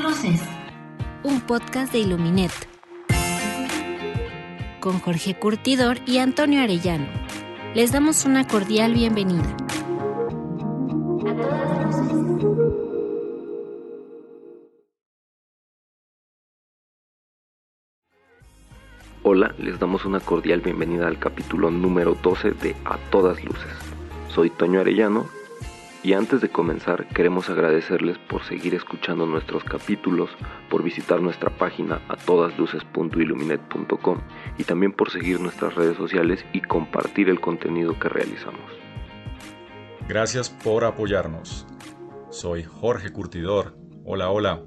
luces. Un podcast de Illuminet. Con Jorge Curtidor y Antonio Arellano. Les damos una cordial bienvenida. A todas luces. Hola, les damos una cordial bienvenida al capítulo número 12 de A Todas Luces. Soy Toño Arellano y antes de comenzar queremos agradecerles por seguir escuchando nuestros capítulos, por visitar nuestra página atodasluces.illuminet.com y también por seguir nuestras redes sociales y compartir el contenido que realizamos. Gracias por apoyarnos. Soy Jorge Curtidor. Hola, hola.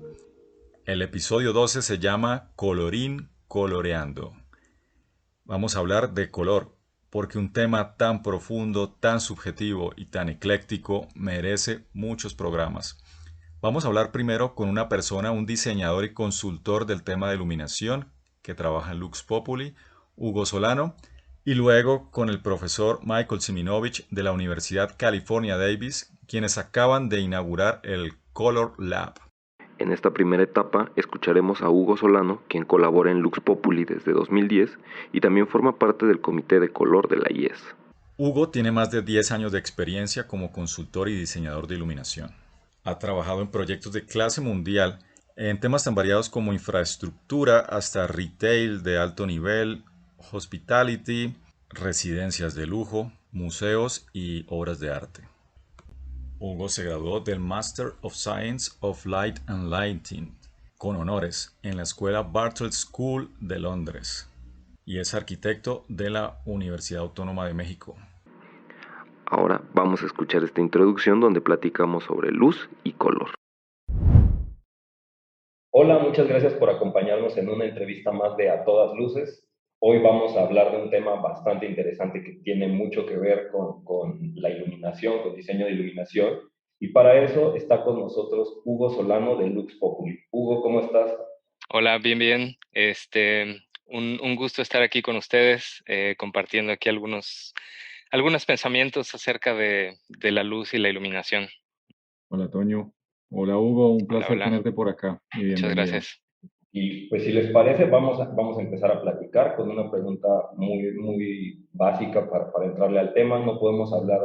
El episodio 12 se llama Colorín Coloreando. Vamos a hablar de color, porque un tema tan profundo, tan subjetivo y tan ecléctico merece muchos programas. Vamos a hablar primero con una persona, un diseñador y consultor del tema de iluminación que trabaja en Lux Populi, Hugo Solano, y luego con el profesor Michael Siminovich de la Universidad California Davis, quienes acaban de inaugurar el Color Lab. En esta primera etapa escucharemos a Hugo Solano, quien colabora en Lux Populi desde 2010 y también forma parte del Comité de Color de la IES. Hugo tiene más de 10 años de experiencia como consultor y diseñador de iluminación. Ha trabajado en proyectos de clase mundial en temas tan variados como infraestructura hasta retail de alto nivel, hospitality, residencias de lujo, museos y obras de arte. Hugo se graduó del Master of Science of Light and Lighting con honores en la escuela Bartlett School de Londres y es arquitecto de la Universidad Autónoma de México. Ahora vamos a escuchar esta introducción donde platicamos sobre luz y color. Hola, muchas gracias por acompañarnos en una entrevista más de A Todas Luces. Hoy vamos a hablar de un tema bastante interesante que tiene mucho que ver con la iluminación, con diseño de iluminación. Y para eso está con nosotros Hugo Solano de Lux Populi. Hugo, ¿cómo estás? Hola, bien. Un gusto estar aquí con ustedes, compartiendo aquí algunos pensamientos acerca de la luz y la iluminación. Hola Toño. Hola Hugo, un placer Hola. tenerte por acá y Muchas bienvenido. gracias. Y pues si les parece, vamos a empezar a platicar con una pregunta muy básica para entrarle al tema. No podemos hablar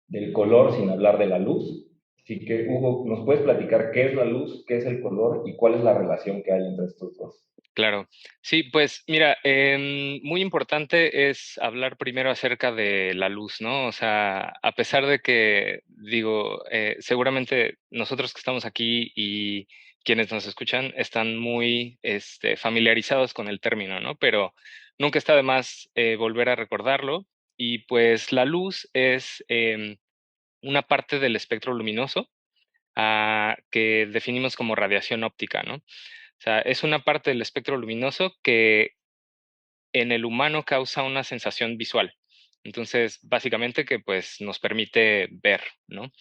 del color sin hablar de la luz. Así que, Hugo, ¿nos puedes platicar qué es la luz, qué es el color y cuál es la relación que hay entre estos dos? Claro. Sí, pues mira, muy importante es hablar primero acerca de la luz, ¿no? O sea, a pesar de que, digo, seguramente nosotros que estamos aquí y quienes nos escuchan están muy familiarizados con el término, ¿no? Pero nunca está de más volver a recordarlo. Y pues la luz es una parte del espectro luminoso que definimos como radiación óptica, ¿no? O sea, es una parte del espectro luminoso que en el humano causa una sensación visual. Entonces, básicamente que pues nos permite ver, ¿no?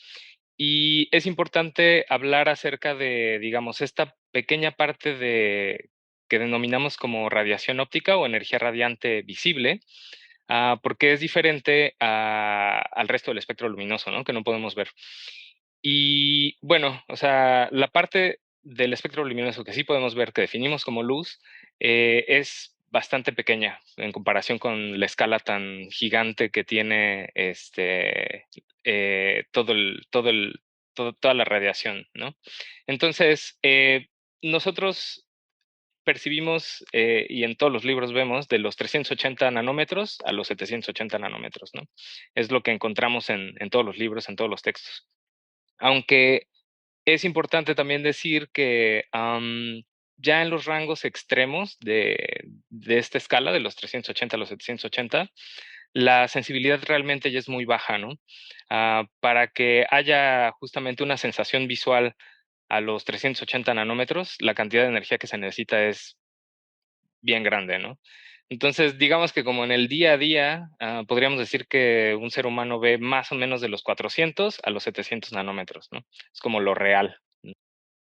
Y es importante hablar acerca de, digamos, esta pequeña parte de que denominamos como radiación óptica o energía radiante visible, porque es diferente al resto del espectro luminoso, ¿no? Que no podemos ver. Y bueno, o sea, la parte del espectro luminoso que sí podemos ver, que definimos como luz, es bastante pequeña en comparación con la escala tan gigante que tiene toda la radiación, ¿no? Entonces, nosotros percibimos, y en todos los libros vemos, de los 380 nanómetros a los 780 nanómetros, ¿no? Es lo que encontramos en todos los libros, en todos los textos. Aunque es importante también decir que ya en los rangos extremos de esta escala, de los 380 a los 780, la sensibilidad realmente ya es muy baja, ¿no? Para que haya justamente una sensación visual a los 380 nanómetros, la cantidad de energía que se necesita es bien grande, ¿no? Entonces, digamos que como en el día a día, podríamos decir que un ser humano ve más o menos de los 400 a los 700 nanómetros, ¿no? Es como lo real.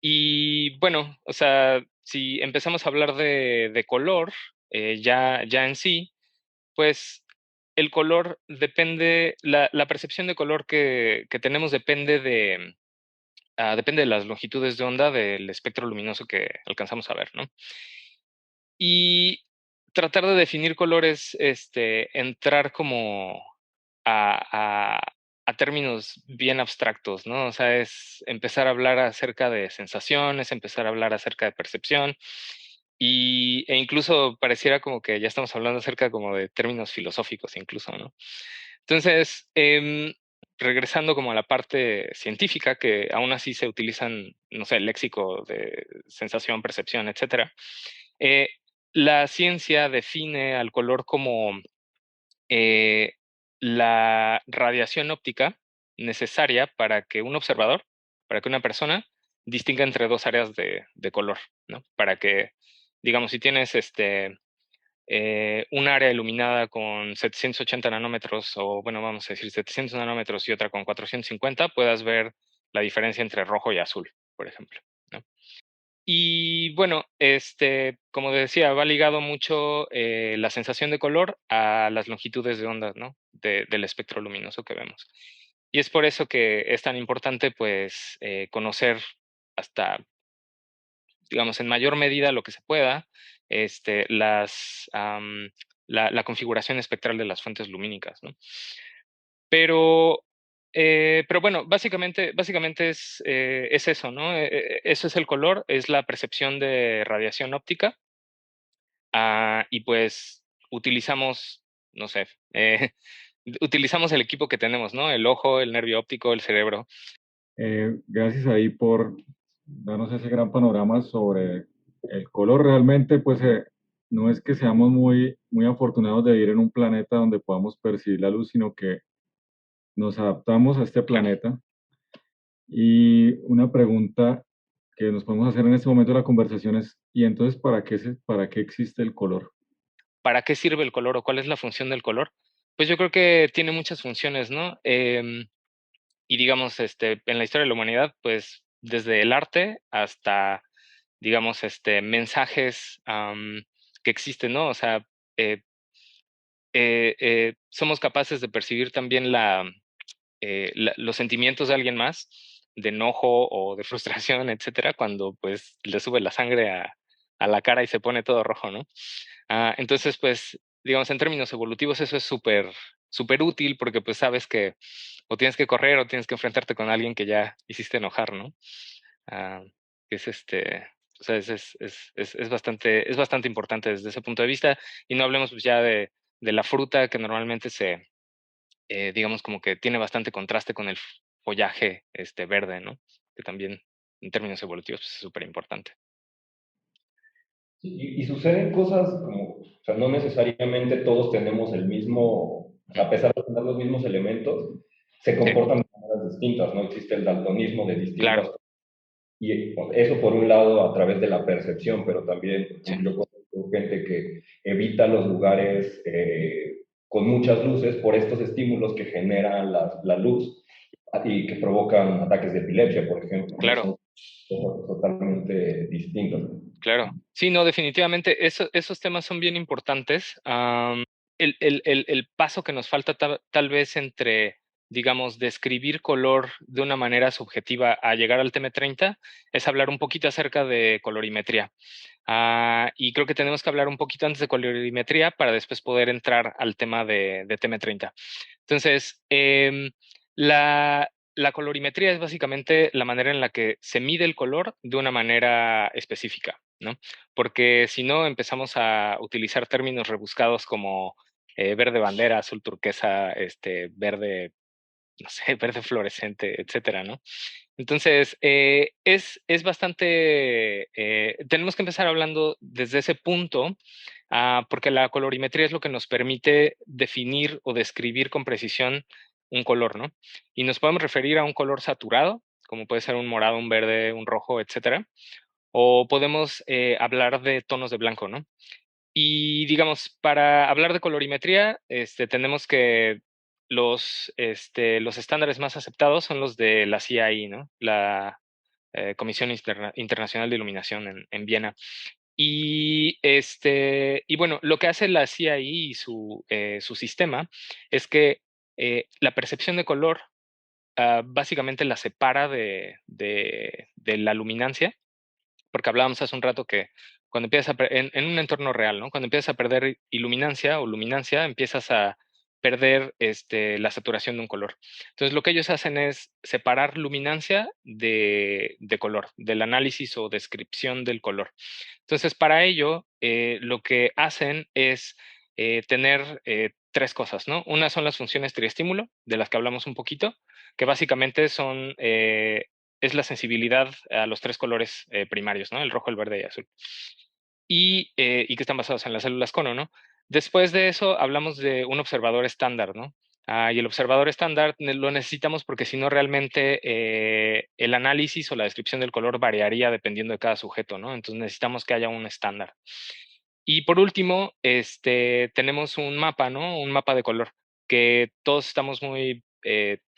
Y bueno, o sea, si empezamos a hablar de color, ya en sí, pues el color depende, la percepción de color que tenemos depende depende de las longitudes de onda del espectro luminoso que alcanzamos a ver, ¿no? Y tratar de definir colores, entrar como a, a- a términos bien abstractos, ¿no? O sea, es empezar a hablar acerca de sensaciones, empezar a hablar acerca de percepción, e incluso pareciera como que ya estamos hablando acerca como de términos filosóficos incluso, ¿no? Entonces, regresando como a la parte científica, que aún así se utilizan, no sé, el léxico de sensación, percepción, etcétera. eh, la ciencia define al color como eh, la radiación óptica necesaria para que un observador, para que una persona distinga entre dos áreas de color, ¿no? Para que, digamos, si tienes un área iluminada con 780 nanómetros, o bueno, vamos a decir 700 nanómetros y otra con 450, puedas ver la diferencia entre rojo y azul, por ejemplo, ¿no? Y bueno, como decía, va ligado mucho la sensación de color a las longitudes de onda, ¿no? Del espectro luminoso que vemos. Y es por eso que es tan importante, pues, conocer hasta, digamos, en mayor medida lo que se pueda, la configuración espectral de las fuentes lumínicas, ¿no? Pero, pero bueno, básicamente es eso, ¿no? Eso es el color, es la percepción de radiación óptica. Y pues utilizamos, no sé, utilizamos el equipo que tenemos, ¿no? El ojo, el nervio óptico, el cerebro. Gracias ahí por darnos ese gran panorama sobre el color. Realmente, pues no es que seamos muy afortunados de vivir en un planeta donde podamos percibir la luz, sino que nos adaptamos a este Claro. planeta. Y una pregunta que nos podemos hacer en este momento de la conversación es, ¿y entonces para qué existe el color? ¿Para qué sirve el color o cuál es la función del color? Pues yo creo que tiene muchas funciones, ¿no? Y digamos, en la historia de la humanidad, pues desde el arte hasta, digamos, mensajes que existen, ¿no? O sea, eh, somos capaces de percibir también los sentimientos de alguien más, de enojo o de frustración, etcétera, cuando pues le sube la sangre a la cara y se pone todo rojo, ¿no? Entonces, pues, digamos, en términos evolutivos, eso es súper útil porque pues sabes que o tienes que correr o tienes que enfrentarte con alguien que ya hiciste enojar, ¿no? Ah, que es o sea, es bastante importante desde ese punto de vista. Y no hablemos pues ya de la fruta que normalmente digamos, como que tiene bastante contraste con el follaje verde, ¿no? Que también en términos evolutivos pues, es súper importante. Sí, y suceden cosas como, o sea, no necesariamente todos tenemos el mismo, o sea, a pesar de tener los mismos elementos, se Sí, comportan de maneras distintas, ¿no? Existe el daltonismo de claro, distintas. Y eso por un lado a través de la percepción, pero también, por sí, ejemplo, yo conozco gente que evita los lugares con muchas luces por estos estímulos que generan la luz y que provocan ataques de epilepsia, por ejemplo, ¿no? claro, Son cosas totalmente distintas. claro. Sí, no, definitivamente, esos temas son bien importantes. El paso que nos falta tal vez entre, digamos, describir color de una manera subjetiva a llegar al TM30 es hablar un poquito acerca de colorimetría. Y creo que tenemos que hablar un poquito antes de colorimetría para después poder entrar al tema de TM30. Entonces, la colorimetría es básicamente la manera en la que se mide el color de una manera específica, ¿no? Porque si no, empezamos a utilizar términos rebuscados como verde bandera, azul turquesa, verde, no sé, verde fluorescente, etcétera, ¿no? Entonces, es bastante, tenemos que empezar hablando desde ese punto, porque la colorimetría es lo que nos permite definir o describir con precisión un color, ¿no? Y nos podemos referir a un color saturado, como puede ser un morado, un verde, un rojo, etcétera, o podemos hablar de tonos de blanco, ¿no? Y digamos, para hablar de colorimetría, tenemos que los estándares más aceptados son los de la CII, ¿no? La Comisión Internacional de Iluminación en Viena. Y bueno, lo que hace la CII y su sistema es que la percepción de color básicamente la separa de la luminancia, porque hablábamos hace un rato que cuando empiezas en un entorno real, ¿no? Cuando empiezas a perder iluminancia o luminancia, empiezas a perder la saturación de un color. Entonces, lo que ellos hacen es separar luminancia de color, del análisis o descripción del color. Entonces, para ello, lo que hacen es tener tres cosas, ¿no? Una son las funciones triestímulo, de las que hablamos un poquito, que básicamente es la sensibilidad a los tres colores primarios, ¿no? El rojo, el verde y el azul. Y que están basados en las células cono, ¿no? Después de eso, hablamos de un observador estándar, ¿no? Y el observador estándar lo necesitamos porque si no realmente el análisis o la descripción del color variaría dependiendo de cada sujeto, ¿no? Entonces necesitamos que haya un estándar. Y por último, tenemos un mapa, ¿no? Un mapa de color, que todos estamos muy,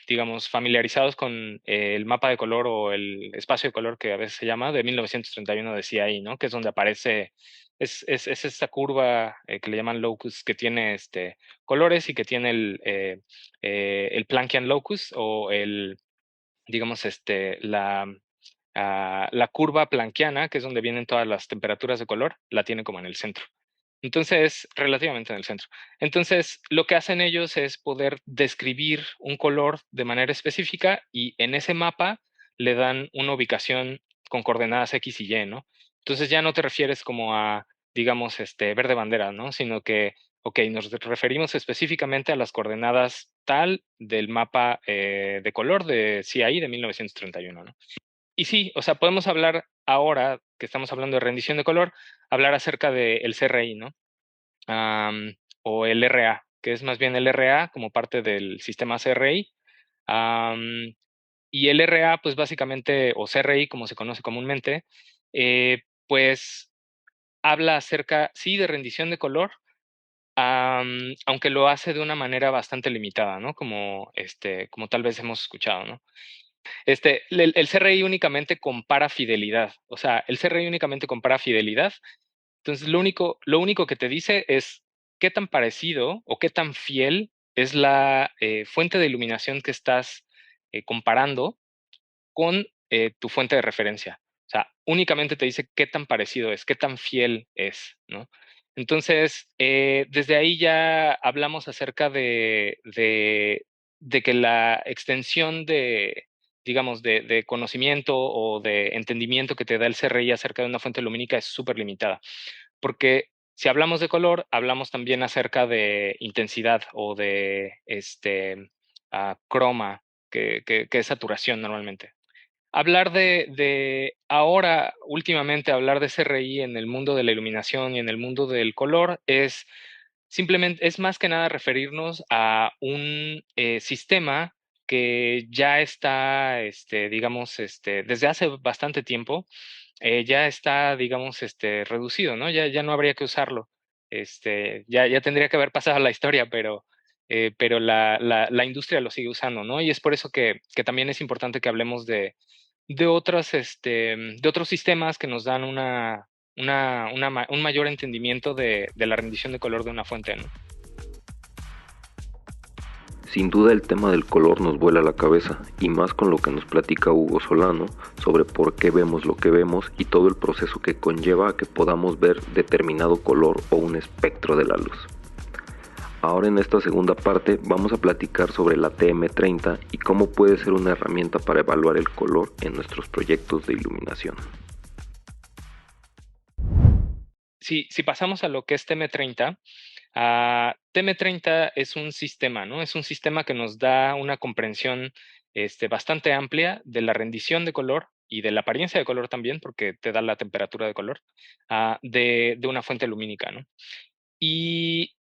digamos, familiarizados con el mapa de color o el espacio de color que a veces se llama, de 1931 de CI, ¿no? Que es donde aparece, es esta curva que le llaman locus, que tiene colores y que tiene el Planckian locus o digamos, la curva planckiana, que es donde vienen todas las temperaturas de color, la tiene como en el centro. Entonces, relativamente en el centro. Entonces, lo que hacen ellos es poder describir un color de manera específica y en ese mapa le dan una ubicación con coordenadas X y Y, ¿no? Entonces ya no te refieres como a, digamos, verde bandera, ¿no? Sino que, ok, nos referimos específicamente a las coordenadas tal del mapa de color de CI de 1931, ¿no? Y sí, o sea, podemos hablar ahora que estamos hablando de rendición de color, hablar acerca del CRI, ¿no? O el RA, que es más bien el RA como parte del sistema CRI. Y el RA, pues básicamente, o CRI como se conoce comúnmente, pues habla acerca, sí, de rendición de color, aunque lo hace de una manera bastante limitada, ¿no? Como tal vez hemos escuchado, ¿no? El CRI únicamente compara fidelidad, o sea, el CRI únicamente compara fidelidad. Entonces, lo único que te dice es qué tan parecido o qué tan fiel es la fuente de iluminación que estás comparando con tu fuente de referencia. O sea, únicamente te dice qué tan parecido es, qué tan fiel es, ¿no? Entonces, desde ahí ya hablamos acerca de que la extensión de, digamos, de conocimiento o de entendimiento que te da el CRI acerca de una fuente lumínica es súper limitada. Porque si hablamos de color, hablamos también acerca de intensidad o de croma, que es saturación normalmente. Hablar ahora, últimamente, hablar de CRI en el mundo de la iluminación y en el mundo del color es más que nada referirnos a un sistema que ya está, digamos, desde hace bastante tiempo, ya está, digamos, reducido, ¿no? Ya no habría que usarlo. Ya tendría que haber pasado la historia, pero la industria lo sigue usando, ¿no? Y es por eso que también es importante que hablemos de otros sistemas que nos dan un mayor entendimiento de la rendición de color de una fuente, ¿no? Sin duda el tema del color nos vuela la cabeza, y más con lo que nos platica Hugo Solano sobre por qué vemos lo que vemos y todo el proceso que conlleva a que podamos ver determinado color o un espectro de la luz. Ahora en esta segunda parte vamos a platicar sobre la TM30 y cómo puede ser una herramienta para evaluar el color en nuestros proyectos de iluminación. Si pasamos a lo que es TM30, TM30 es un sistema, ¿no? Es un sistema que nos da una comprensión bastante amplia de la rendición de color y de la apariencia de color también, porque te da la temperatura de color de una fuente lumínica, ¿no? Y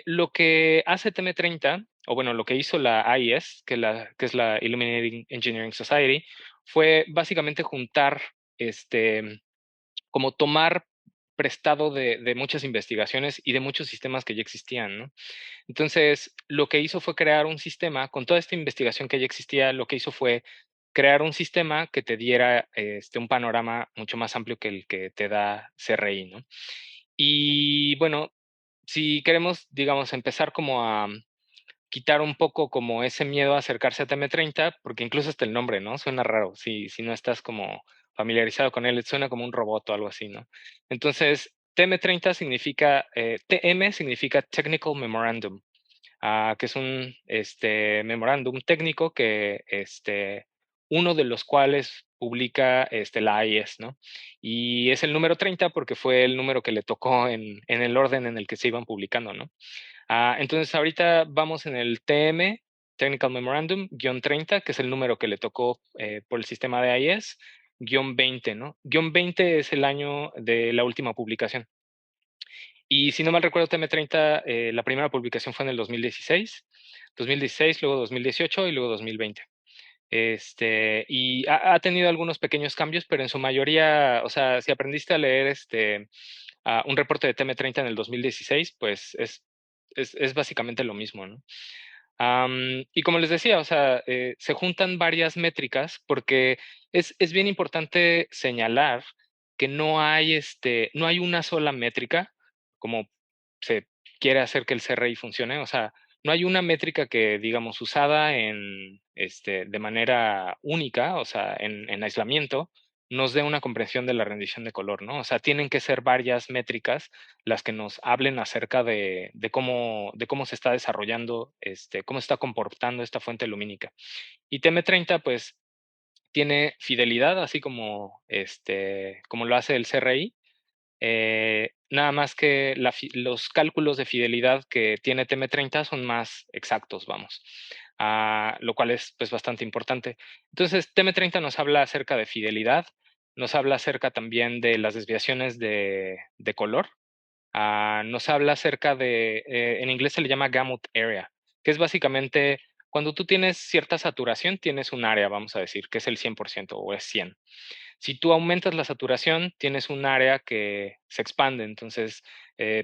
lo que hace TM30, o bueno, lo que hizo la AIS, que es la Illuminating Engineering Society, fue básicamente juntar, como tomar prestado de muchas investigaciones y de muchos sistemas que ya existían, ¿no? Entonces, lo que hizo fue crear un sistema, con toda esta investigación que ya existía, lo que hizo fue crear un sistema que te diera un panorama mucho más amplio que el que te da CRI, ¿no? Y bueno, si queremos, digamos, empezar como quitar un poco como ese miedo a acercarse a TM30, porque incluso hasta el nombre, ¿no? Suena raro, si no estás como familiarizado con él, suena como un robot o algo así, ¿no? Entonces, TM30 significa, TM significa Technical Memorandum, que es un memorándum técnico que uno de los cuales publica la AIS, ¿no? Y es el número 30 porque fue el número que le tocó en el orden en el que se iban publicando, ¿no? Entonces ahorita vamos en el TM, Technical Memorandum, guión 30, que es el número que le tocó por el sistema de AIS, guión 20, ¿no? Guión 20 es el año de la última publicación. Y si no mal recuerdo, TM30, la primera publicación fue en el 2016, luego 2018 y luego 2020. Y ha tenido algunos pequeños cambios, pero en su mayoría, o sea, si aprendiste a leer un reporte de TM30 en el 2016, pues es básicamente lo mismo, ¿no? Y como les decía, o sea, se juntan varias métricas porque es bien importante señalar que no hay una sola métrica como se quiere hacer que el CRI funcione. O sea, no hay una métrica que, digamos, usada de manera única, o sea, en aislamiento, nos dé una comprensión de la rendición de color, ¿no? O sea, tienen que ser varias métricas las que nos hablen acerca de cómo se está desarrollando, cómo se está comportando esta fuente lumínica. Y TM30, pues, tiene fidelidad, así como lo hace el CRI, nada más que los cálculos de fidelidad que tiene TM30 son más exactos, vamos, lo cual es pues bastante importante. Entonces, TM30 nos habla acerca de fidelidad, nos habla acerca también de las desviaciones de color, nos habla acerca en inglés se le llama gamut area, que es básicamente cuando tú tienes cierta saturación, tienes un área, vamos a decir, que es el 100% o es 100. Si tú aumentas la saturación, tienes un área que se expande, entonces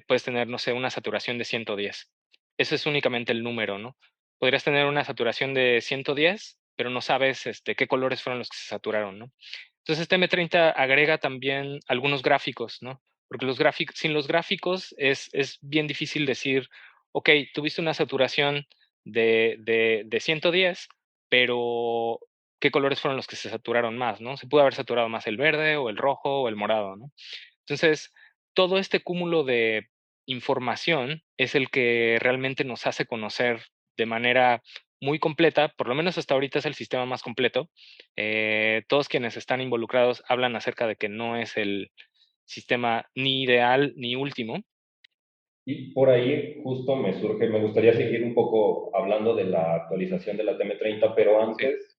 puedes tener, no sé, una saturación de 110. Eso es únicamente el número, ¿no? Podrías tener una saturación de 110, pero no sabes qué colores fueron los que se saturaron, ¿no? Entonces, TM30 agrega también algunos gráficos, ¿no? Porque sin los gráficos es bien difícil decir, ok, tuviste una saturación de 110, pero ¿qué colores fueron los que se saturaron más, no? Se pudo haber saturado más el verde o el rojo o el morado, ¿no? Entonces, todo este cúmulo de información es el que realmente nos hace conocer de manera muy completa, por lo menos hasta ahorita es el sistema más completo. Todos quienes están involucrados hablan acerca de que no es el sistema ni ideal ni último. Y por ahí justo me gustaría seguir un poco hablando de la actualización de la TM30, pero Sí, antes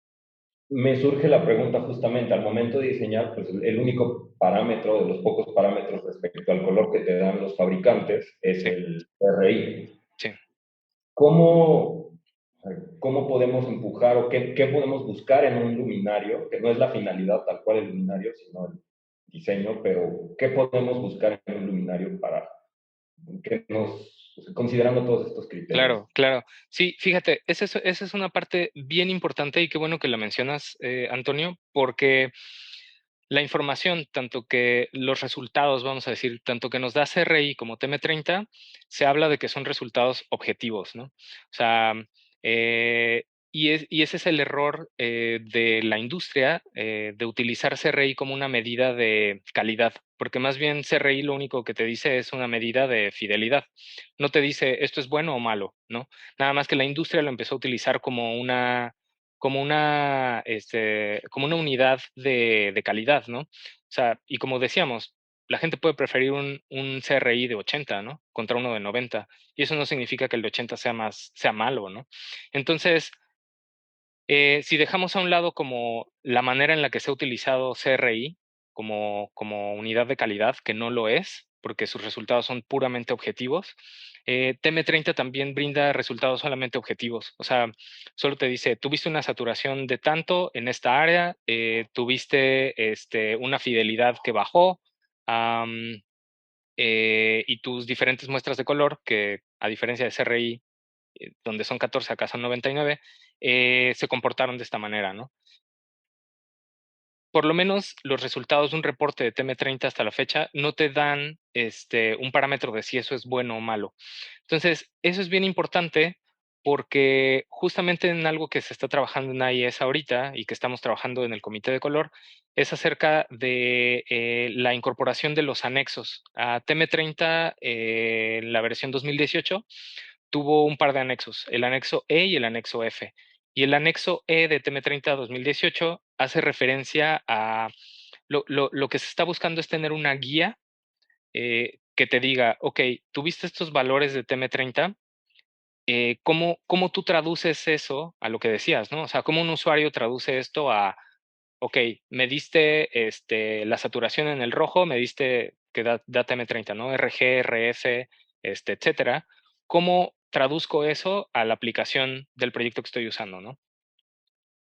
me surge la pregunta justamente, al momento de diseñar, pues el único parámetro de los pocos parámetros respecto al color que te dan los fabricantes es sí, el RI. sí. ¿Cómo, cómo podemos empujar o qué podemos buscar en un luminario, que no es la finalidad tal cual el luminario, sino el diseño, pero qué podemos buscar en un luminario para que nos, considerando todos estos criterios? Claro, claro. Sí, fíjate, esa es una parte bien importante y qué bueno que la mencionas, Antonio, porque la información, tanto que los resultados, vamos a decir, tanto que nos da CRI como TM30, se habla de que son resultados objetivos, ¿no? O sea, y ese es el error de la industria de utilizar CRI como una medida de calidad, porque más bien CRI lo único que te dice es una medida de fidelidad. No te dice esto es bueno o malo, ¿no? Nada más que la industria lo empezó a utilizar como una unidad de calidad, ¿no? O sea, y como decíamos, la gente puede preferir un CRI de 80, ¿no? Contra uno de 90. Y eso no significa que el de 80 sea malo, ¿no? Entonces, si dejamos a un lado como la manera en la que se ha utilizado CRI como unidad de calidad, que no lo es, porque sus resultados son puramente objetivos, TM30 también brinda resultados solamente objetivos. O sea, solo te dice, tuviste una saturación de tanto en esta área, tuviste una fidelidad que bajó, am, y tus diferentes muestras de color, que a diferencia de CRI, donde son 14, acá son 99, se comportaron de esta manera, ¿no? Por lo menos los resultados de un reporte de TM30 hasta la fecha no te dan un parámetro de si eso es bueno o malo. Entonces, eso es bien importante porque justamente en algo que se está trabajando en IES ahorita y que estamos trabajando en el comité de color es acerca de la incorporación de los anexos. A TM30, la versión 2018, tuvo un par de anexos, el anexo E y el anexo F. Y el anexo E de TM30 2018 hace referencia a lo que se está buscando es tener una guía que te diga, ok, tuviste estos valores de TM30, ¿cómo tú traduces eso a lo que decías, ¿no? O sea, ¿cómo un usuario traduce esto a, ok, me diste la saturación en el rojo, me diste que da TM30, ¿no? RG, RF, etcétera. ¿Cómo traduzco eso a la aplicación del proyecto que estoy usando, ¿no?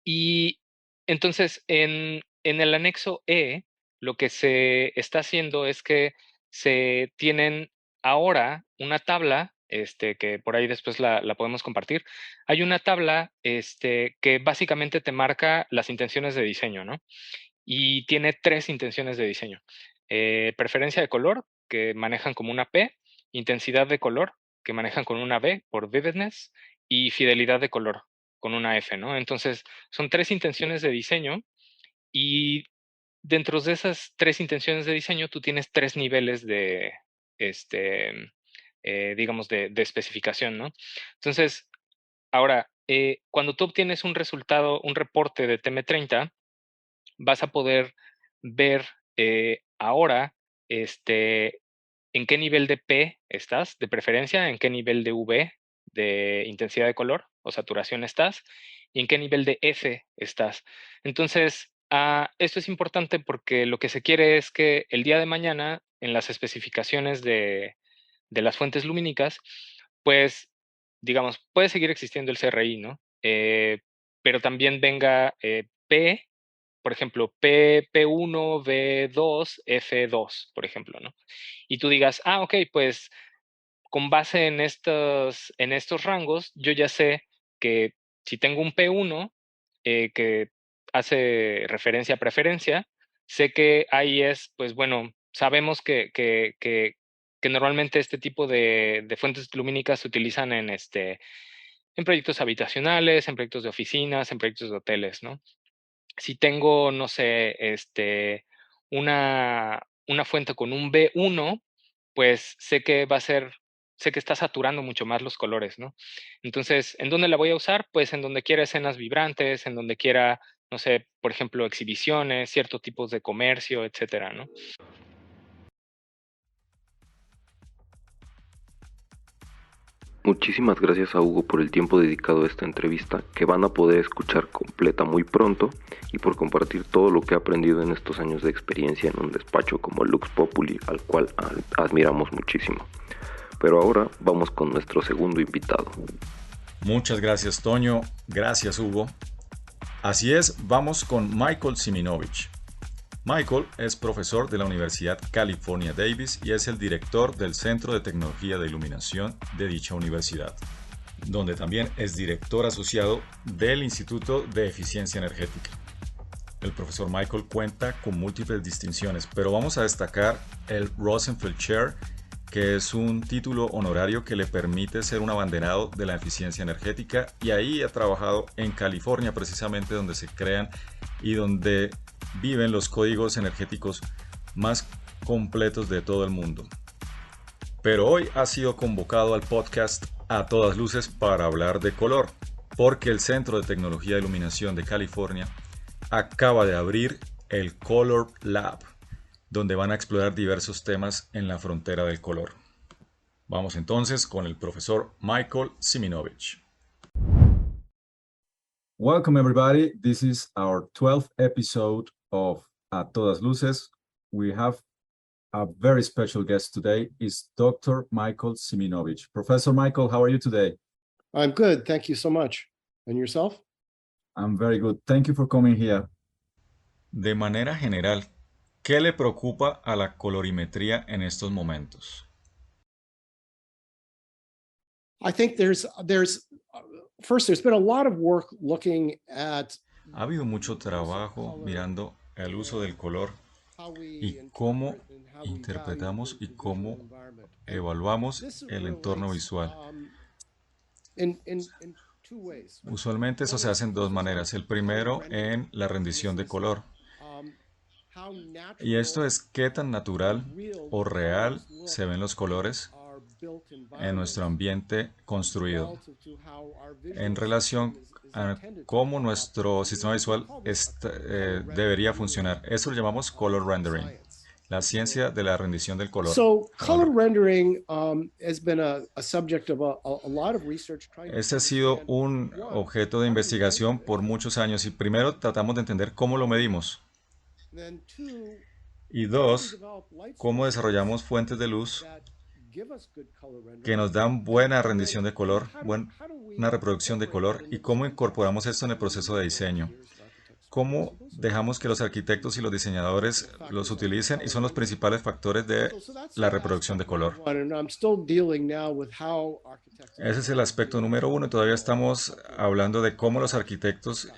Y entonces, en el anexo E, lo que se está haciendo es que se tienen ahora una tabla, que por ahí después la podemos compartir. Hay una tabla, que básicamente te marca las intenciones de diseño, ¿no? Y tiene 3 intenciones de diseño. Preferencia de color, que manejan como una P, intensidad de color, que manejan con una V por vividness, y fidelidad de color, con una F, ¿no? Entonces, son 3 intenciones de diseño y dentro de esas 3 intenciones de diseño, tú tienes 3 niveles de, digamos, de especificación, ¿no? Entonces, ahora, cuando tú obtienes un resultado, un reporte de TM30, vas a poder ver ahora en qué nivel de P estás, de preferencia, en qué nivel de V, de intensidad de color o saturación estás, y en qué nivel de F estás. Entonces, esto es importante porque lo que se quiere es que el día de mañana, en las especificaciones de las fuentes lumínicas, pues, digamos, puede seguir existiendo el CRI, ¿no? Pero también venga P, por ejemplo, P1, V2, F2, por ejemplo, ¿no? Y tú digas, ok, pues con base en estos rangos, yo ya sé que si tengo un P1 que hace referencia a preferencia, sé que ahí es, pues bueno, sabemos que normalmente este tipo de fuentes lumínicas se utilizan en proyectos habitacionales, en proyectos de oficinas, en proyectos de hoteles, ¿no? Si tengo, no sé, una fuente con un B1, pues sé que está saturando mucho más los colores, ¿no? Entonces, ¿en dónde la voy a usar? Pues en donde quiera escenas vibrantes, en donde quiera, no sé, por ejemplo, exhibiciones, ciertos tipos de comercio, etcétera, ¿no? Muchísimas gracias a Hugo por el tiempo dedicado a esta entrevista, que van a poder escuchar completa muy pronto, y por compartir todo lo que ha aprendido en estos años de experiencia en un despacho como Lux Populi, al cual admiramos muchísimo. Pero ahora vamos con nuestro segundo invitado. Muchas gracias, Toño. Gracias, Hugo. Así es, vamos con Michael Siminovich. Michael es profesor de la Universidad California Davis y es el director del Centro de Tecnología de Iluminación de dicha universidad, donde también es director asociado del Instituto de Eficiencia Energética. El profesor Michael cuenta con múltiples distinciones, pero vamos a destacar el Rosenfeld Chair, que es un título honorario que le permite ser un abanderado de la eficiencia energética, y ahí ha trabajado en California, precisamente donde se crean y donde viven los códigos energéticos más completos de todo el mundo. Pero hoy ha sido convocado al podcast A Todas Luces para hablar de color, porque el Centro de Tecnología de Iluminación de California acaba de abrir el Color Lab, donde van a explorar diversos temas en la frontera del color. Vamos entonces con el profesor Michael Siminovich. Welcome everybody. This is our 12th episode of A Todas Luces. We have a very special guest today. Is Dr. Michael Siminovich. Professor Michael, how are you today? I'm good. Thank you so much. And yourself? I'm very good. Thank you for coming here. De manera general, ¿qué le preocupa a la colorimetría en estos momentos? I think there's first, there's been a lot of work looking at Ha habido mucho trabajo mirando el uso del color y cómo interpretamos y cómo evaluamos el entorno visual. in two ways. Usualmente eso se hace en dos maneras. El primero en la rendición de color. How Y esto es qué tan natural real o real colors look se ven los colores our built en nuestro environment ambiente construido relative to how our visual en relación system is a intended to cómo operate. nuestro sistema visual debería funcionar. Eso lo llamamos color rendering, la ciencia de la rendición del color. So color rendering has been a subject of a lot of research. Este ha sido un objeto de investigación por muchos años y primero tratamos de entender cómo lo medimos y dos, cómo desarrollamos fuentes de luz que nos dan buena rendición de color, buena reproducción de color y cómo incorporamos esto en el proceso de diseño. Cómo dejamos que los arquitectos y los diseñadores los utilicen y son los principales factores de la reproducción de color. Ese es el aspecto número uno y todavía estamos hablando de cómo los arquitectos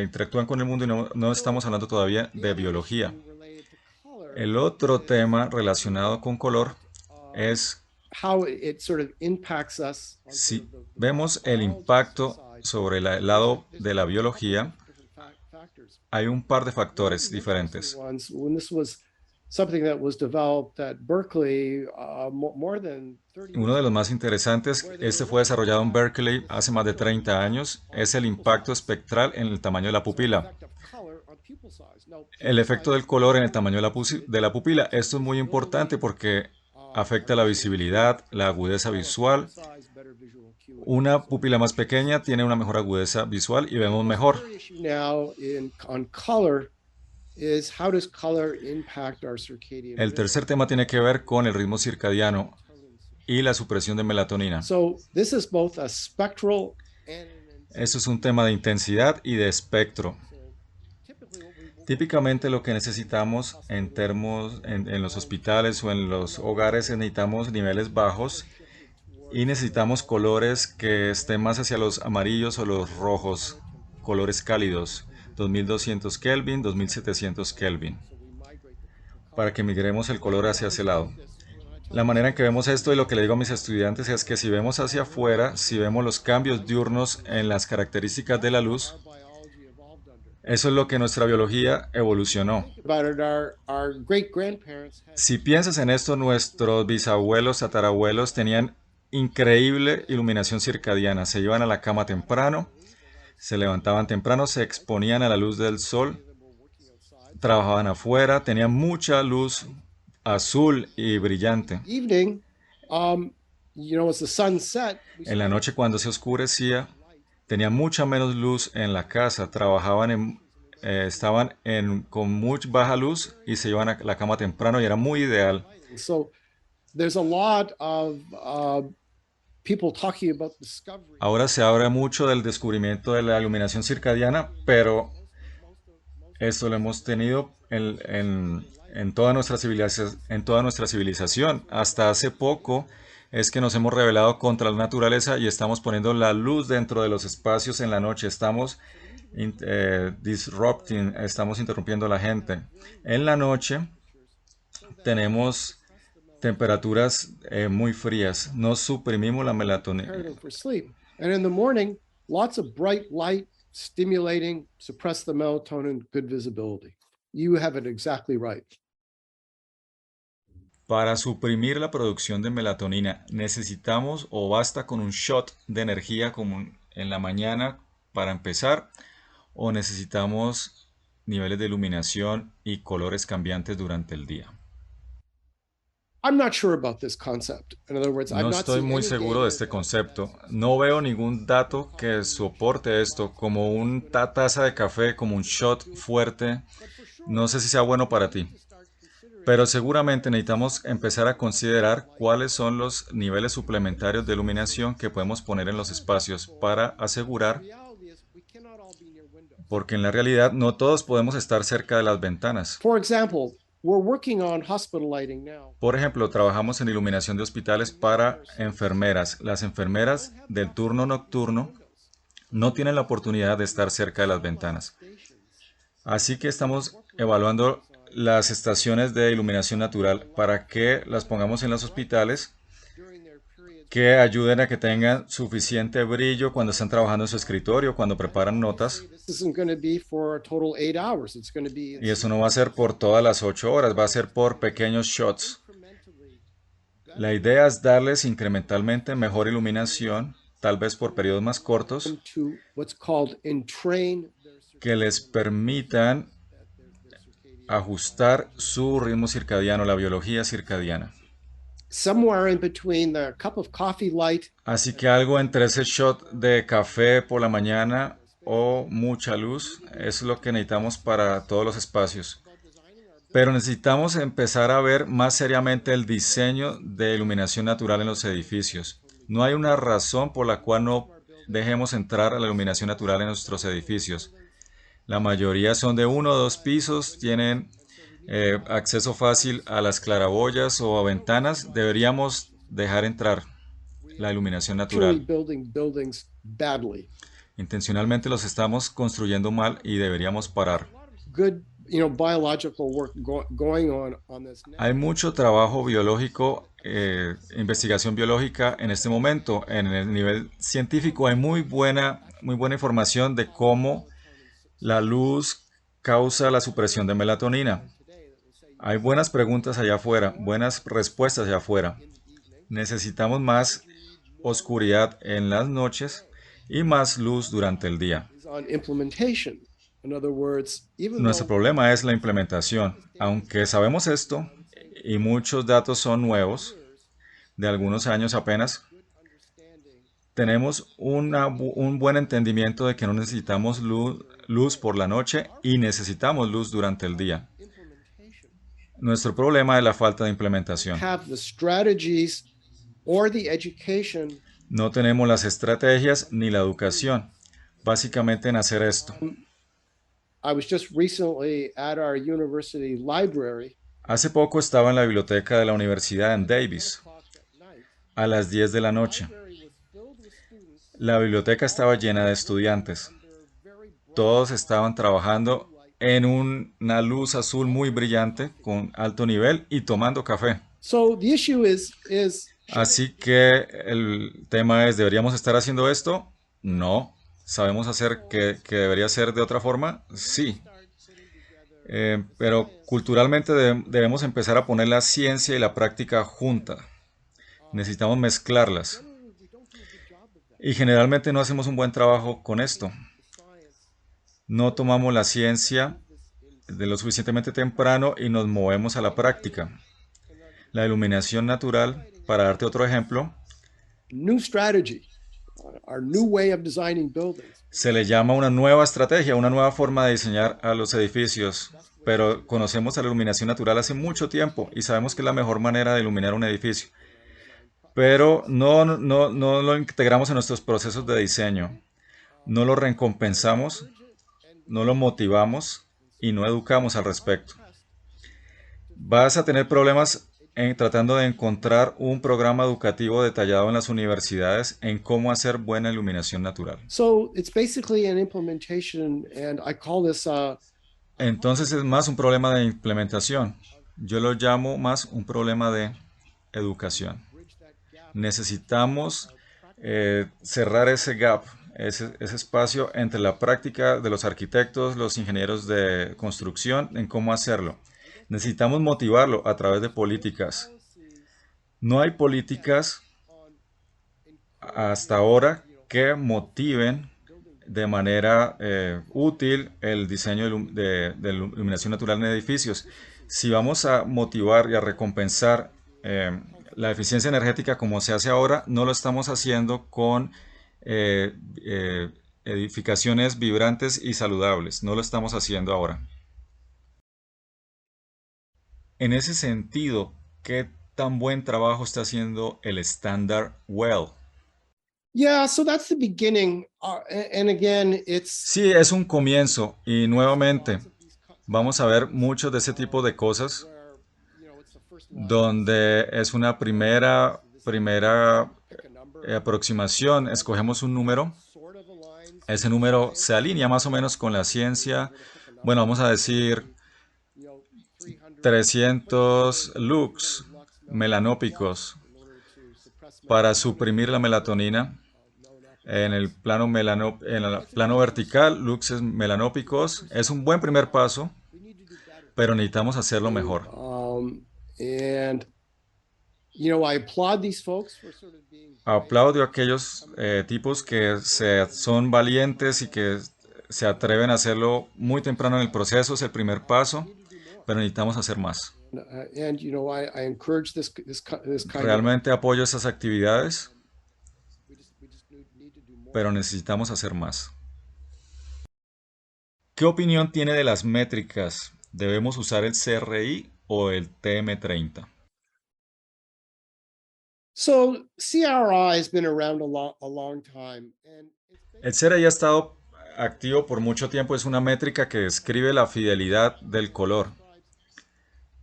interactúan con el mundo y no estamos hablando todavía de biología. El otro tema relacionado con color es si vemos el impacto sobre el lado de la biología. Hay un par de factores diferentes. Uno de los más interesantes, este fue desarrollado en Berkeley hace más de 30 años, es el impacto espectral en el tamaño de la pupila. El efecto del color en el tamaño de la pupila. Esto es muy importante porque afecta la visibilidad, la agudeza visual. Una pupila más pequeña tiene una mejor agudeza visual y vemos mejor. El tercer tema tiene que ver con el ritmo circadiano y la supresión de melatonina. Eso es un tema de intensidad y de espectro. Típicamente lo que necesitamos en los hospitales o en los hogares necesitamos niveles bajos y necesitamos colores que estén más hacia los amarillos o los rojos, colores cálidos, 2200 Kelvin, 2700 Kelvin, para que migremos el color hacia ese lado. La manera en que vemos esto y lo que le digo a mis estudiantes es que si vemos hacia afuera, si vemos los cambios diurnos en las características de la luz, eso es lo que nuestra biología evolucionó. Si piensas en esto, nuestros bisabuelos, tatarabuelos tenían increíble iluminación circadiana. Se iban a la cama temprano, se levantaban temprano, se exponían a la luz del sol, trabajaban afuera, tenían mucha luz azul y brillante. En la noche cuando se oscurecía, tenían mucha menos luz en la casa, estaban con muy baja luz y se iban a la cama temprano y era muy ideal. Ahora se habla mucho del descubrimiento de la iluminación circadiana, pero esto lo hemos tenido en toda nuestra civilización. Hasta hace poco es que nos hemos rebelado contra la naturaleza y estamos poniendo la luz dentro de los espacios en la noche. Estamos estamos interrumpiendo a la gente. En la noche tenemos temperaturas muy frías. No suprimimos la melatonina. And in the morning, lots of bright light, stimulating, suppress the melatonin, good visibility. You have it exactly right. Para suprimir la producción de melatonina, necesitamos o basta con un shot de energía como en la mañana para empezar, o necesitamos niveles de iluminación y colores cambiantes durante el día. No estoy muy seguro de este concepto. No veo ningún dato que soporte esto, como una taza de café, como un shot fuerte. No sé si sea bueno para ti. Pero seguramente necesitamos empezar a considerar cuáles son los niveles suplementarios de iluminación que podemos poner en los espacios para asegurar, porque en la realidad no todos podemos estar cerca de las ventanas. Por ejemplo, trabajamos en iluminación de hospitales para enfermeras. Las enfermeras del turno nocturno no tienen la oportunidad de estar cerca de las ventanas. Así que estamos evaluando las estaciones de iluminación natural para que las pongamos en los hospitales que ayuden a que tengan suficiente brillo cuando están trabajando en su escritorio, cuando preparan notas. This isn't going to be for a total 8 hours. It's going to be Y eso no va a ser por todas las 8 horas, va a ser por pequeños shots. La idea es darles incrementalmente mejor iluminación, tal vez por periodos más cortos, to what's called entrain que les permitan ajustar su ritmo circadiano, la biología circadiana. somewhere in between the cup of coffee light Así que algo entre ese shot de café por la mañana o mucha luz es lo que necesitamos para todos los espacios. Pero necesitamos empezar a ver más seriamente el diseño de iluminación natural en los edificios. No hay una razón por la cual no dejemos entrar a la iluminación natural en nuestros edificios. La mayoría son de 1 o 2 pisos, tienen acceso fácil a las claraboyas o a ventanas. Deberíamos dejar entrar la iluminación actually natural. building buildings badly. Intencionalmente los estamos construyendo mal y deberíamos parar. Good, biological work going on this now. Hay mucho trabajo biológico, investigación biológica en este momento. En el nivel científico hay muy buena información de cómo la luz causa la supresión de melatonina. Hay buenas preguntas allá afuera, buenas respuestas allá afuera. Necesitamos más oscuridad en las noches y más luz durante el día. Is on implementation. In other words, even Nuestro though problema es la implementación. Aunque sabemos esto y muchos datos son nuevos, de algunos años apenas, tenemos un buen entendimiento de que no necesitamos luz por la noche y necesitamos luz durante el día. Nuestro problema es la falta de implementación. have the strategies or the education No tenemos las estrategias ni la educación, básicamente en hacer esto. I was just recently at our university library Hace poco estaba en la biblioteca de la universidad en Davis, a las 10 de la noche. La biblioteca estaba llena de estudiantes. Todos estaban trabajando en una luz azul muy brillante, con alto nivel, y tomando café. So the issue is Así que el tema es, ¿deberíamos estar haciendo esto? No. ¿Sabemos hacer que debería ser de otra forma? Sí. Pero culturalmente debemos empezar a poner la ciencia y la práctica juntas. Necesitamos mezclarlas. Y generalmente no hacemos un buen trabajo con esto. No tomamos la ciencia de lo suficientemente temprano y nos movemos a la práctica. La iluminación natural, para darte otro ejemplo, new strategy, our new way of designing buildings. se le llama una nueva estrategia, una nueva forma de diseñar a los edificios. Pero conocemos a la iluminación natural hace mucho tiempo y sabemos que es la mejor manera de iluminar un edificio. Pero no lo integramos en nuestros procesos de diseño. No lo recompensamos, no lo motivamos y no educamos al respecto. Vas a tener problemas tratando de encontrar un programa educativo detallado en las universidades en cómo hacer buena iluminación natural. So it's basically an implementation, and I call this Entonces es más un problema de implementación. Yo lo llamo más un problema de educación. Necesitamos cerrar ese gap, ese espacio entre la práctica de los arquitectos, los ingenieros de construcción, en cómo hacerlo. Necesitamos motivarlo a través de políticas. No hay políticas hasta ahora que motiven de manera útil el diseño de iluminación natural en edificios. Si vamos a motivar y a recompensar la eficiencia energética como se hace ahora, no lo estamos haciendo con edificaciones vibrantes y saludables. No lo estamos haciendo ahora. En ese sentido, ¿qué tan buen trabajo está haciendo el estándar WELL? yeah. So that's the beginning, and again, it's Sí, es un comienzo y nuevamente vamos a ver muchos de ese tipo de cosas donde es una primera aproximación. Escogemos un número. Ese número se alinea más o menos con la ciencia. Bueno, vamos a decir 300 lux melanópicos para suprimir la melatonina en el plano, en el plano vertical, luxes melanópicos. Es un buen primer paso, pero necesitamos hacerlo mejor. And I applaud these folks for sort of being Aplaudo a aquellos tipos que son valientes y que se atreven a hacerlo muy temprano en el proceso, es el primer paso, pero necesitamos hacer más. and I encourage this kind of Realmente apoyo esas actividades, we just need to do more. pero necesitamos hacer más. ¿Qué opinión tiene de las métricas? ¿Debemos usar el CRI o el TM30? So CRI has been around a long time, and El CRI ha estado activo por mucho tiempo. Es una métrica que describe la fidelidad del color.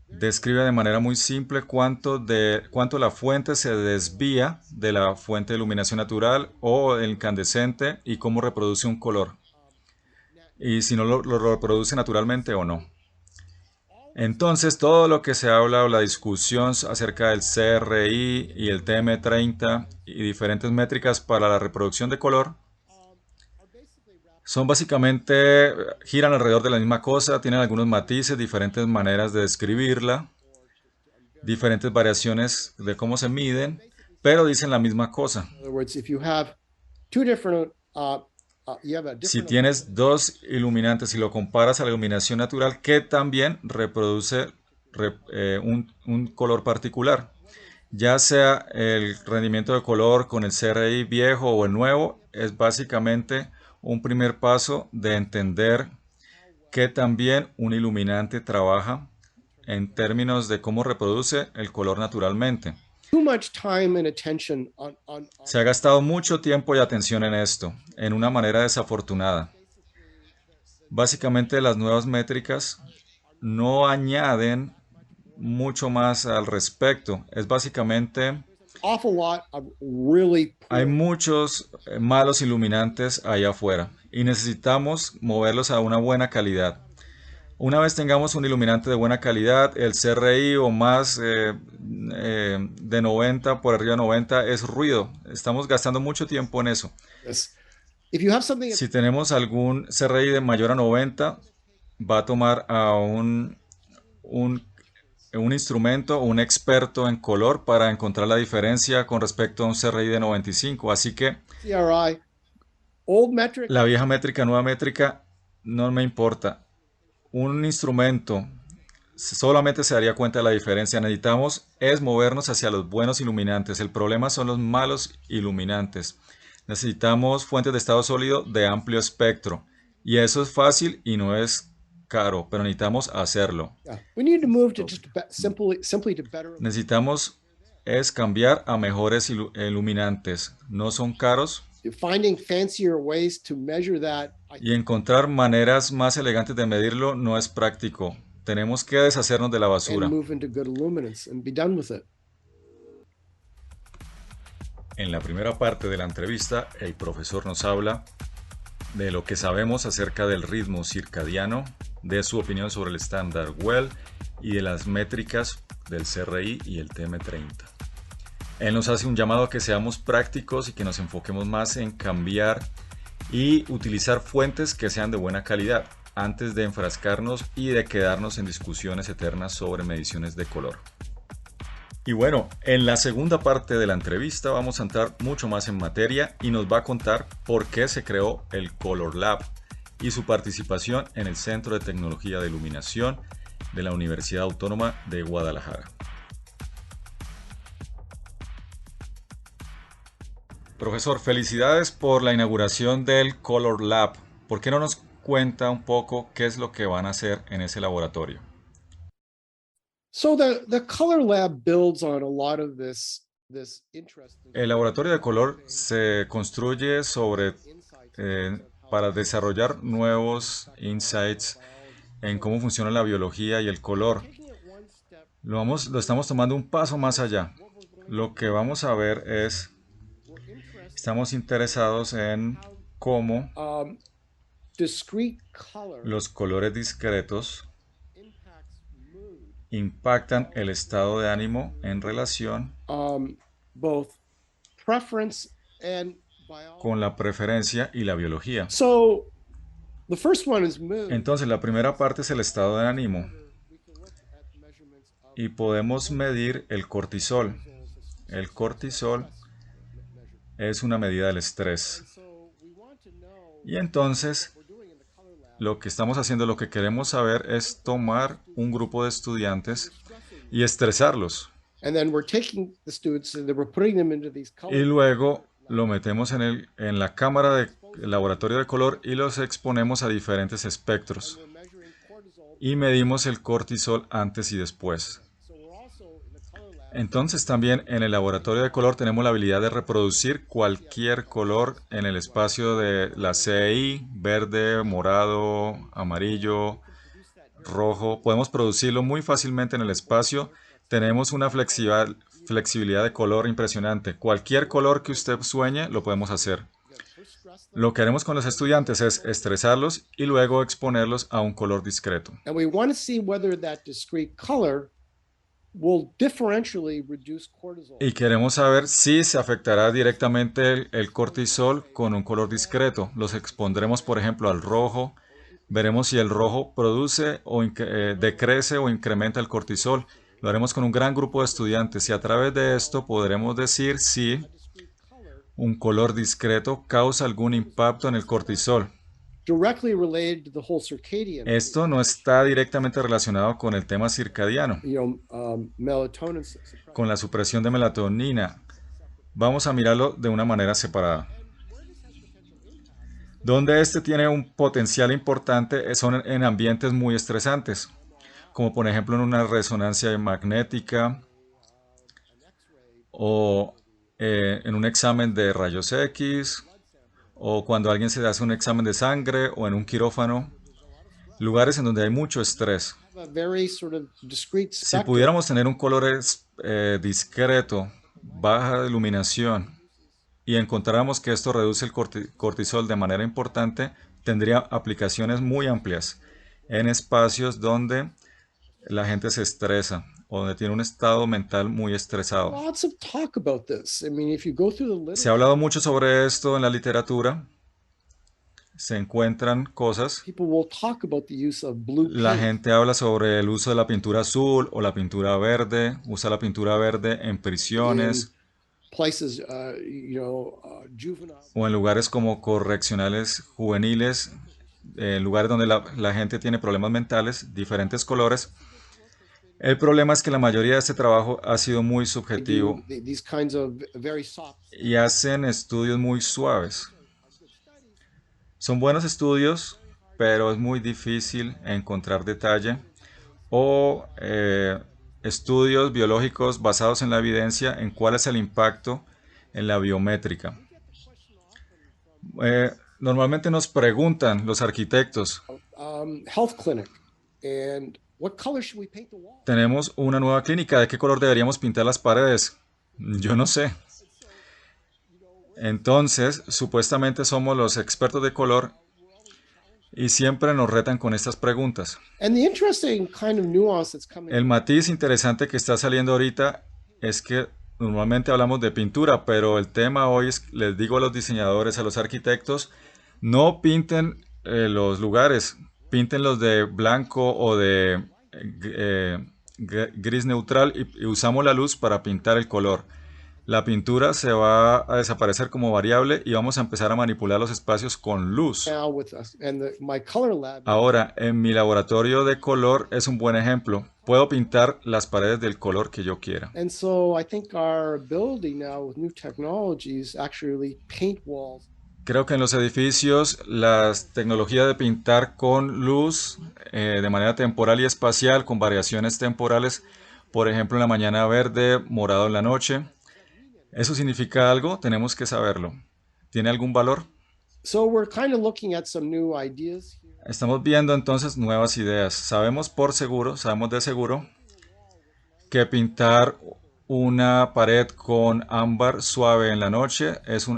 Describe de manera muy simple cuánto la fuente se desvía de la fuente de iluminación natural o el incandescente y cómo reproduce un color. Y si no lo reproduce naturalmente o no. Entonces, todo lo que se habla o la discusión acerca del CRI y el TM30 y diferentes métricas para la reproducción de color son básicamente, giran alrededor de la misma cosa, tienen algunos matices, diferentes maneras de describirla, diferentes variaciones de cómo se miden, pero dicen la misma cosa. in other words, if you have two different you have a Si different tienes dos iluminantes y lo comparas a la iluminación natural, que también reproduce un color particular, ya sea el rendimiento de color con el CRI viejo o el nuevo, es básicamente un primer paso de entender que también un iluminante trabaja en términos de cómo reproduce el color naturalmente. too much time and attention on Se ha gastado mucho tiempo y atención en esto, en una manera desafortunada. Básicamente las nuevas métricas no añaden mucho más al respecto. Es básicamente, awful lot of really hay poor muchos malos iluminantes allá afuera y necesitamos moverlos a una buena calidad. Una vez tengamos un iluminante de buena calidad, el CRI o más de 90, por arriba de 90, es ruido. Estamos gastando mucho tiempo en eso. this. If you have something Si tenemos algún CRI de mayor a 90, va a tomar a un instrumento, un experto en color para encontrar la diferencia con respecto a un CRI de 95. Así que CRI, old metric, la vieja métrica, nueva métrica, no me importa. Un instrumento solamente se daría cuenta de la diferencia. Necesitamos es movernos hacia los buenos iluminantes. El problema son los malos iluminantes. Necesitamos fuentes de estado sólido de amplio espectro. Y eso es fácil y no es caro, pero necesitamos hacerlo. yeah, we need to move to just simply to better. Necesitamos es cambiar a mejores iluminantes. No son caros. Finding fancier ways to measure that. Y encontrar maneras más elegantes de medirlo no es práctico. Tenemos que deshacernos de la basura. And move into good illuminance and be done with it. En la primera parte de la entrevista, el profesor nos habla de lo que sabemos acerca del ritmo circadiano, de su opinión sobre el estándar Well y de las métricas del CRI y el TM30. Él nos hace un llamado a que seamos prácticos y que nos enfoquemos más en cambiar y utilizar fuentes que sean de buena calidad antes de enfrascarnos y de quedarnos en discusiones eternas sobre mediciones de color. Y bueno, en la segunda parte de la entrevista vamos a entrar mucho más en materia y nos va a contar por qué se creó el Color Lab y su participación en el Centro de Tecnología de Iluminación de la Universidad Autónoma de Guadalajara. Profesor, felicidades por la inauguración del Color Lab. ¿Por qué no nos cuenta un poco qué es lo que van a hacer en ese laboratorio? So the color lab builds on a lot of this interesting El laboratorio de color se construye sobre para desarrollar nuevos insights en cómo funciona la biología y el color. Lo estamos tomando un paso más allá. Lo que vamos a ver es, estamos interesados en cómo discrete color los colores discretos impacts mood, impactan el estado de ánimo en relación both preference and biology. con la preferencia y la biología. So the first one is mood. Entonces, la primera parte es el estado de ánimo We can look at measurements of y podemos medir el cortisol. El cortisol es una medida del estrés. so we want to know Y entonces, what we're doing in the color lab. lo que estamos haciendo, lo que queremos saber es tomar un grupo de estudiantes y estresarlos. And then we're taking the students and then we're putting them into these color Y luego lo metemos en la cámara de laboratorio de color y los exponemos a diferentes espectros. we're measuring cortisol. Y medimos el cortisol antes y después. So we're also in the color lab. Entonces también en el laboratorio de color tenemos la habilidad de reproducir cualquier color en el espacio de la CI, verde, morado, amarillo, rojo. Podemos producirlo muy fácilmente en el espacio. Tenemos una flexibilidad de color impresionante. Cualquier color que usted sueñe lo podemos hacer. Lo que haremos con los estudiantes es estresarlos y luego exponerlos a un color discreto. And we want to see whether that discrete color will differentially reduce cortisol. Y queremos saber si se afectará directamente el cortisol con un color discreto. Los expondremos, por ejemplo, al rojo. Veremos si el rojo produce o decrece o incrementa el cortisol. Lo haremos con un gran grupo de estudiantes y a través de esto podremos decir si un color discreto causa algún impacto en el cortisol. Directly related to the whole circadian, Esto no está directamente relacionado con el tema circadiano, melatonin suppression. con la supresión de melatonina. Vamos a mirarlo de una manera separada. Donde este tiene un potencial importante son en ambientes muy estresantes, como por ejemplo en una resonancia magnética o en un examen de rayos X, o cuando alguien se hace un examen de sangre o en un quirófano, lugares en donde hay mucho estrés. A very sort of discrete Si spectrum. pudiéramos tener un color discreto, baja iluminación, y encontráramos que esto reduce el cortisol de manera importante, tendría aplicaciones muy amplias en espacios donde la gente se estresa o donde tiene un estado mental muy estresado. Lots of talk about this. I mean, if you go through the Se literature, ha hablado mucho sobre esto en la literatura. Se encuentran cosas. people will talk about the use of blue La paint. gente habla sobre el uso de la pintura azul o la pintura verde. Usa la pintura verde en prisiones Places, juvenile. o en lugares como correccionales juveniles, en lugares donde la gente tiene problemas mentales, diferentes colores. El problema es que la mayoría de este trabajo ha sido muy They subjetivo do these kinds of very soft. y hacen estudios muy suaves. Son buenos estudios, pero es muy difícil encontrar detalle o estudios biológicos basados en la evidencia en cuál es el impacto en la biométrica. Normalmente nos preguntan los arquitectos, Health clinic, and what color should we paint the wall? tenemos una nueva clínica, ¿de qué color deberíamos pintar las paredes? Yo no sé. Entonces, supuestamente somos los expertos de color y siempre nos retan con estas preguntas. And the interesting kind of nuance that's coming. El matiz interesante que está saliendo ahorita es que normalmente hablamos de pintura, pero el tema hoy es, les digo a los diseñadores, a los arquitectos, no pinten los lugares, píntenlos de blanco o de gris neutral y usamos la luz para pintar el color. La pintura se va a desaparecer como variable y vamos a empezar a manipular los espacios con luz. Now with us, and my color lab. Ahora, en mi laboratorio de color es un buen ejemplo. Puedo pintar las paredes del color que yo quiera. And so I think our ability now with new technologies actually paint walls. Creo que en los edificios las tecnologías de pintar con luz de manera temporal y espacial, con variaciones temporales, por ejemplo en la mañana verde, morado en la noche, ¿eso significa algo? Tenemos que saberlo. ¿Tiene algún valor? So we're kind of looking at some new ideas here. Estamos viendo entonces nuevas ideas. Sabemos de seguro que pintar una pared con ámbar suave en la noche es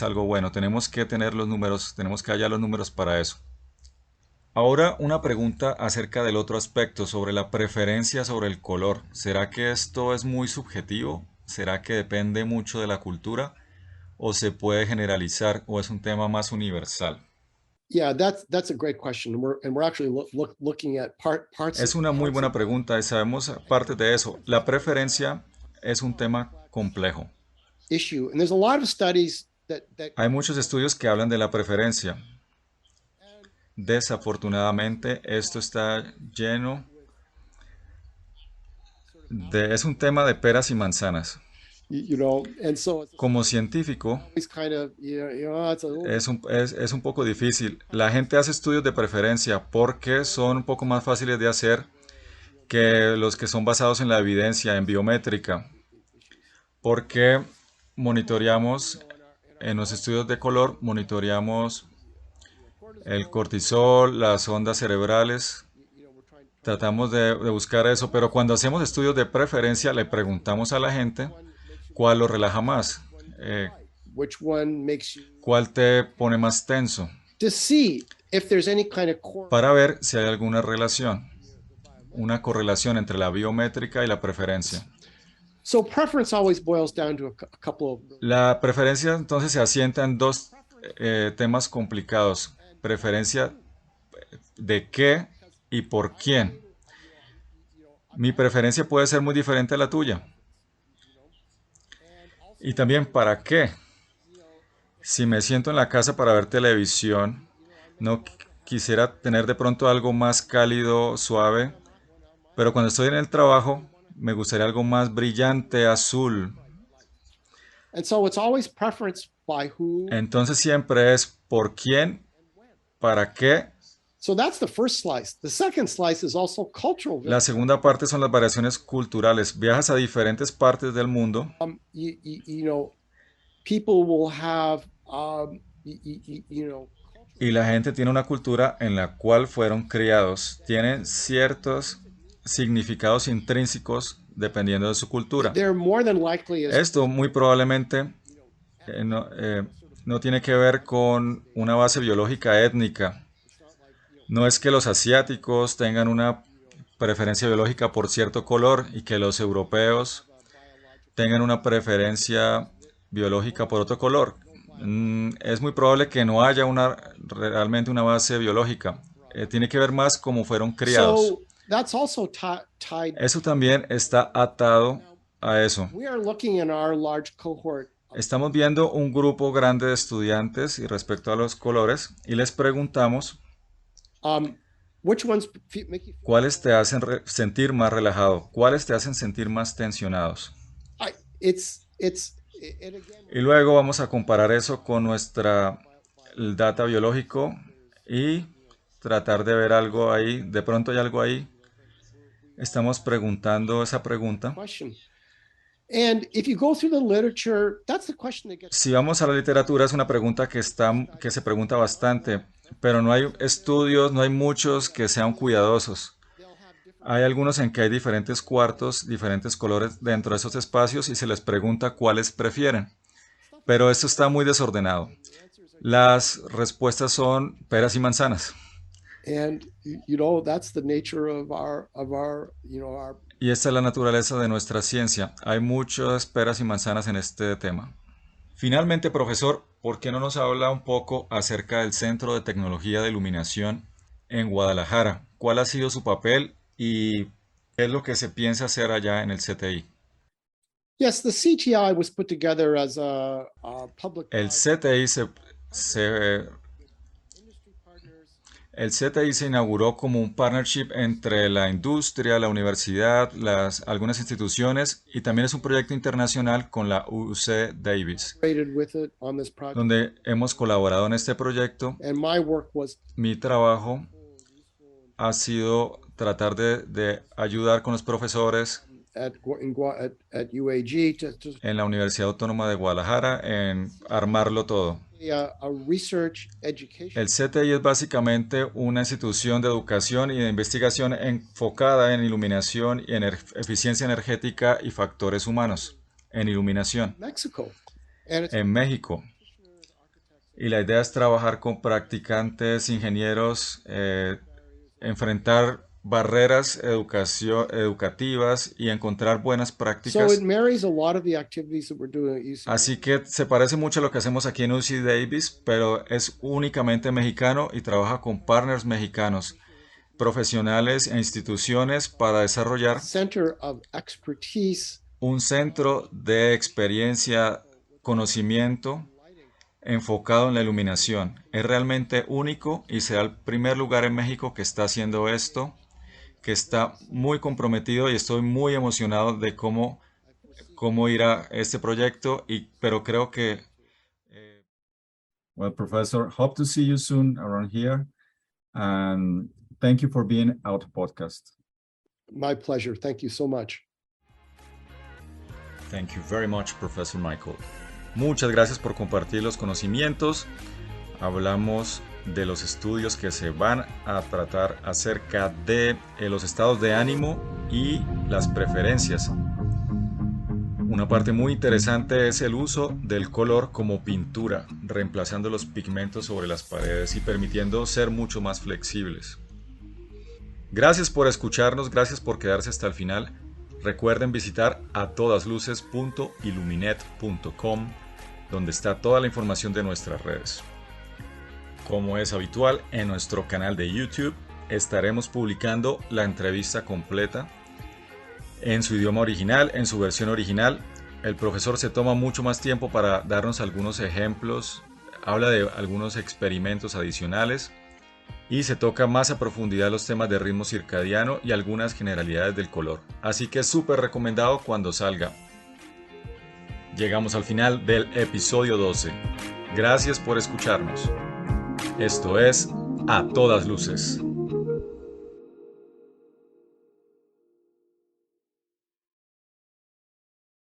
algo bueno. Tenemos que tener los números, tenemos que hallar los números para eso. Ahora una pregunta acerca del otro aspecto, sobre la preferencia sobre el color. ¿Será que esto es muy subjetivo? ¿Será que depende mucho de la cultura o se puede generalizar o es un tema más universal? Yeah, that's a great question. And we're actually looking at parts Es of una muy buena pregunta y sabemos parte de eso. La preferencia es un tema complejo. issue. And there's a lot of studies that Hay muchos estudios que hablan de la preferencia. Desafortunadamente, esto está lleno de... Es un tema de peras y manzanas. and so it's Como científico, always kind of, it's a little, es un poco difícil. La gente hace estudios de preferencia porque son un poco más fáciles de hacer que los que son basados en la evidencia, en biométrica. Porque monitoreamos, en los estudios de color, monitoreamos el cortisol, las ondas cerebrales. Tratamos de buscar eso, pero cuando hacemos estudios de preferencia, le preguntamos a la gente cuál lo relaja más, which one makes you cuál te pone más tenso, to see if there's any kind of para ver si hay alguna relación, una correlación entre la biométrica y la preferencia. So preference always boils down to a couple of La preferencia entonces se asienta en dos temas complicados. Preferencia de qué y por quién. Mi preferencia puede ser muy diferente a la tuya. Y también para qué. Si me siento en la casa para ver televisión, no quisiera tener de pronto algo más cálido, suave, pero cuando estoy en el trabajo, me gustaría algo más brillante, azul. and so it's always preference by who. Entonces siempre es por quién, para qué. So that's the first slice. The second slice is also cultural. La segunda parte son las variaciones culturales. Viajas a diferentes partes del mundo. People will have, Y la gente tiene una cultura en la cual fueron criados. Tienen ciertos significados intrínsecos dependiendo de su cultura. they're more than likely as Esto muy probablemente no tiene que ver con una base biológica étnica. No es que los asiáticos tengan una preferencia biológica por cierto color y que los europeos tengan una preferencia biológica por otro color. Es muy probable que no haya realmente una base biológica. Tiene que ver más cómo fueron criados. so that's also tied. Eso también está atado a eso. We are looking in our large cohort. Estamos viendo un grupo grande de estudiantes y respecto a los colores y les preguntamos Which ones make you feel, cuáles te hacen sentir más relajado, cuáles te hacen sentir más tensionados. it's and again, Y luego vamos a comparar eso con nuestra data biológico y tratar de ver algo ahí. De pronto hay algo ahí. Estamos preguntando esa pregunta. question. And if you go through the literature, that's the question that gets. Si vamos a la literatura, es una pregunta que se pregunta bastante, pero no hay estudios, no hay muchos que sean cuidadosos. Hay algunos en que hay diferentes cuartos, diferentes colores dentro de esos espacios y se les pregunta cuáles prefieren. Pero esto está muy desordenado. Las respuestas son peras y manzanas. And that's the nature of our our. Y esta es la naturaleza de nuestra ciencia. Hay muchas peras y manzanas en este tema. Finalmente, profesor, ¿por qué no nos habla un poco acerca del Centro de Tecnología de Iluminación en Guadalajara? ¿Cuál ha sido su papel y qué es lo que se piensa hacer allá en el CTI? Yes, the CTI was put together as a public. El CTI El CTI se inauguró como un partnership entre la industria, la universidad, algunas instituciones y también es un proyecto internacional con la UC Davis, With it on this project. donde hemos colaborado en este proyecto. And my work was Mi trabajo ha sido tratar de ayudar con los profesores at UAG to en la Universidad Autónoma de Guadalajara en armarlo todo. a research education. El CTI es básicamente una institución de educación y de investigación enfocada en iluminación y en eficiencia energética y factores humanos en iluminación Mexico. And it's en México. Y la idea es trabajar con practicantes, ingenieros, enfrentar barreras educativas y encontrar buenas So prácticas. it marries a lot of the activities that we're doing at UC. Así que se parece mucho a lo que hacemos aquí en UC Davis, pero es únicamente mexicano y trabaja con partners mexicanos, profesionales e instituciones para desarrollar Center of expertise, un centro de experiencia, conocimiento enfocado en la iluminación. Es realmente único y será el primer lugar en México que está haciendo esto, que está muy comprometido y estoy muy emocionado de cómo irá este proyecto, pero creo que Well, Professor, hope to see you soon around here. And thank you for being out podcast. my pleasure. Thank you so much. Thank you very much, Professor Michael. Muchas gracias por compartir los conocimientos. Hablamos de los estudios que se van a tratar acerca de los estados de ánimo y las preferencias. Una parte muy interesante es el uso del color como pintura, reemplazando los pigmentos sobre las paredes y permitiendo ser mucho más flexibles. Gracias por escucharnos, gracias por quedarse hasta el final. Recuerden visitar atodasluces.illuminet.com, donde está toda la información de nuestras redes. Como es habitual, en nuestro canal de YouTube estaremos publicando la entrevista completa en su idioma original, en su versión original. El profesor se toma mucho más tiempo para darnos algunos ejemplos, habla de algunos experimentos adicionales y se toca más a profundidad los temas de ritmo circadiano y algunas generalidades del color. Así que es súper recomendado cuando salga. Llegamos al final del episodio 12. Gracias por escucharnos. Esto es A Todas Luces.